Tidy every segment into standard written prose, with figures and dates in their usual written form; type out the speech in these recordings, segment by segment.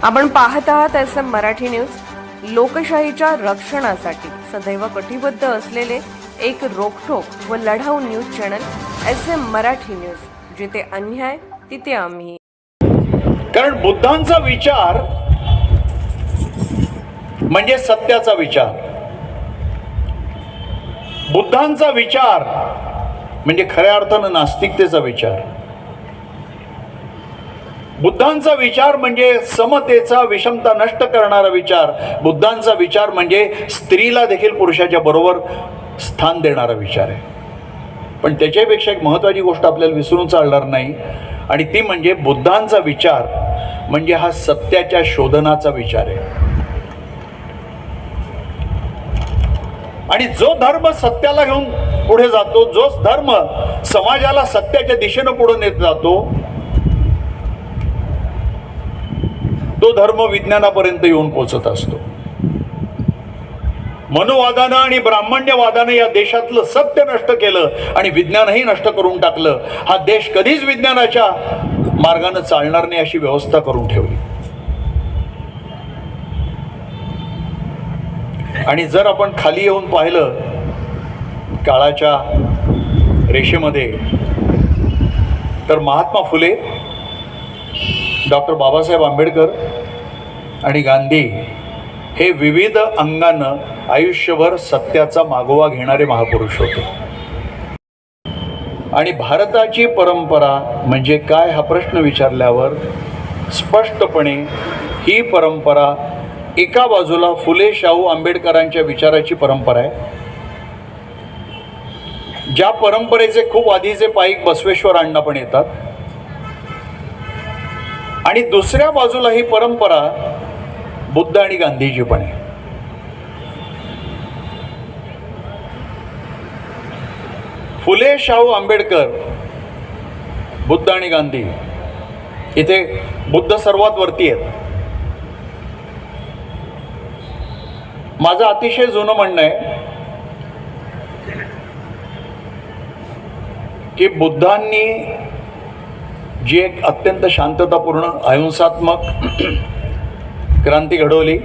आपण पाहत आहात SM मराठी न्यूज। लोकशाहीच्या रक्षणासाठी सदैव कटिबद्ध असलेले एक रोखठोक व लढाऊ news channel SM Marathi news, जिथे अन्याय तिथे आम्ही। कारण बुद्धांचा विचार म्हणजे सत्याचा विचार, बुद्धांचा विचार म्हणजे खऱ्या अर्थानं नास्तिकतेचा विचार, बुद्धांचा विचार म्हणजे समतेचा विषमता नष्ट करणारा विचार, बुद्धांचा विचार म्हणजे स्त्रीला देखील पुरुषाच्या बरोबर स्थान देणारा विचार आहे। पण त्याच्यापेक्षा एक महत्त्वाची गोष्ट आपल्याला विसरून चालणार नाही, आणि ती म्हणजे बुद्धांचा विचार म्हणजे हा सत्याच्या शोधनाचा विचार आहे। आणि जो धर्म सत्याला घेऊन पुढे जातो, जो धर्म समाजाला सत्याच्या दिशेने पुढे नेत जातो, तो धर्म विज्ञानापर्यंत येऊन पोहोचत असतो। मनुवादानं आणि ब्राह्मण्यवादानं या देशातलं सत्य नष्ट केलं आणि विज्ञानही नष्ट करून टाकलं। हा देश कधीच विज्ञानाच्या मार्गाने चालणार नाही अशी व्यवस्था करून ठेवली। आणि जर आपण खाली येऊन पाहिलं काळाच्या रेषेमध्ये, तर महात्मा फुले, डॉक्टर बाबासाहेब आंबेडकर आणि गांधी हे विविध अंगानं आयुष्यभर सत्याचा मागोवा घेणारे महापुरुष होते। आणि भारताची परंपरा म्हणजे काय हा प्रश्न विचारल्यावर स्पष्टपणे ही परंपरा एका बाजूला फुले शाहू आंबेडकरांच्या विचाराची परंपरा आहे, ज्या परंपरेचे खूप आधीचे पाईक बसवेश्वर अण्णा पण येतात, आणि दुसऱ्या बाजूला ही परंपरा बुद्ध आणि गांधीजी पण आहे। फुले शाहू आंबेडकर, बुद्ध आणि गांधी, इथे बुद्ध सर्वात वरती आहेत। माझं अतिशय जुनं म्हणणं आहे की बुद्धांनी जी एक अत्यंत शांततापूर्ण अहिंसात्मक क्रांती घडवली,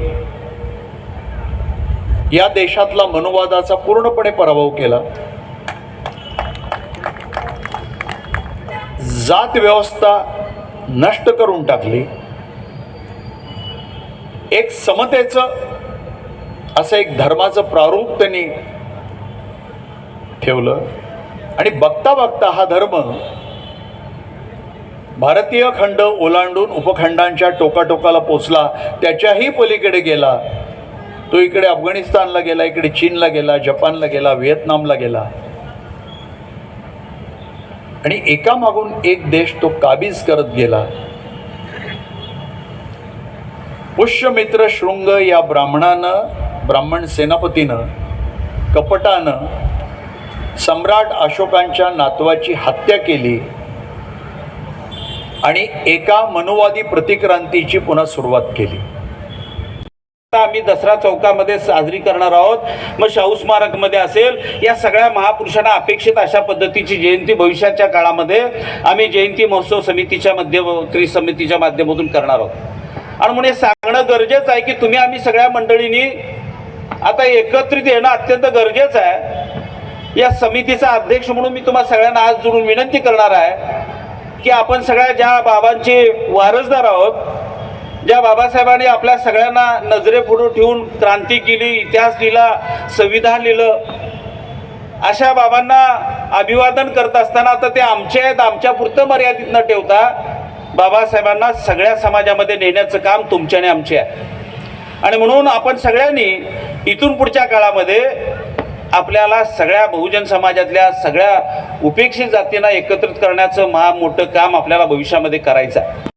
या देशातला मनुवादाचा पूर्णपणे पराभव केला, जात व्यवस्था नष्ट करून टाकली, एक समतेचं असं एक धर्माचं प्रारूप त्यांनी ठेवलं, आणि बघता बघता हा धर्म भारतीय खंड ओलांडून उपखंडांच्या टोकाटोकाला पोचला, त्याच्याही पलीकडे गेला। तो इकडे अफगाणिस्तानला गेला, इकडे चीनला गेला, जपानला गेला, व्हिएतनामला गेला, आणि एकामागून एक देश तो काबीज करत गेला। पुष्यमित्र शृंग या ब्राह्मण सेनापतीनं कपटानं सम्राट अशोकांच्या नातवाची हत्या केली आणि एका मनुवादी प्रतिक्रांतीची पुन्हा सुरुवात केली। आम्ही दसरा चौकामध्ये साजरी करणार आहोत, मग शाहू स्मारकमध्ये असेल, या सगळ्या महापुरुषांना अपेक्षित अशा पद्धतीची जयंती भविष्याच्या काळामध्ये आम्ही जयंती महोत्सव समितीच्या माध्यमातून करणार आहोत। आणि म्हणून हे सांगणं गरजेचं आहे की तुम्ही आम्ही सगळ्या मंडळींनी आता एकत्रित येणं अत्यंत गरजेचं आहे। या समितीचा अध्यक्ष म्हणून मी तुम्हाला सगळ्यांना आज जोडून विनंती करणार आहे की आपण सगळ्या ज्या बाबांचे वारसदार आहोत, ज्या बाबासाहेबांनी आपल्या सगळ्यांना नजरेपुढे ठेवून क्रांती केली, इतिहास लिहिला, संविधान लिहिलं, अशा बाबांना अभिवादन करत असताना आता ते आमचे आहेत, आमच्यापुरतं मर्यादित न ठेवता बाबासाहेबांना सगळ्या समाजामध्ये नेण्याचं काम तुमचे आणि आमचे आहे। आणि म्हणून आपण सगळ्यांनी इथून पुढच्या काळामध्ये आपल्याला सगळ्या बहुजन समाजातल्या सगळ्या उपेक्षित जातींना एकत्रित करण्याचं मोठं काम आपल्याला भविष्यामध्ये करायचं आहे।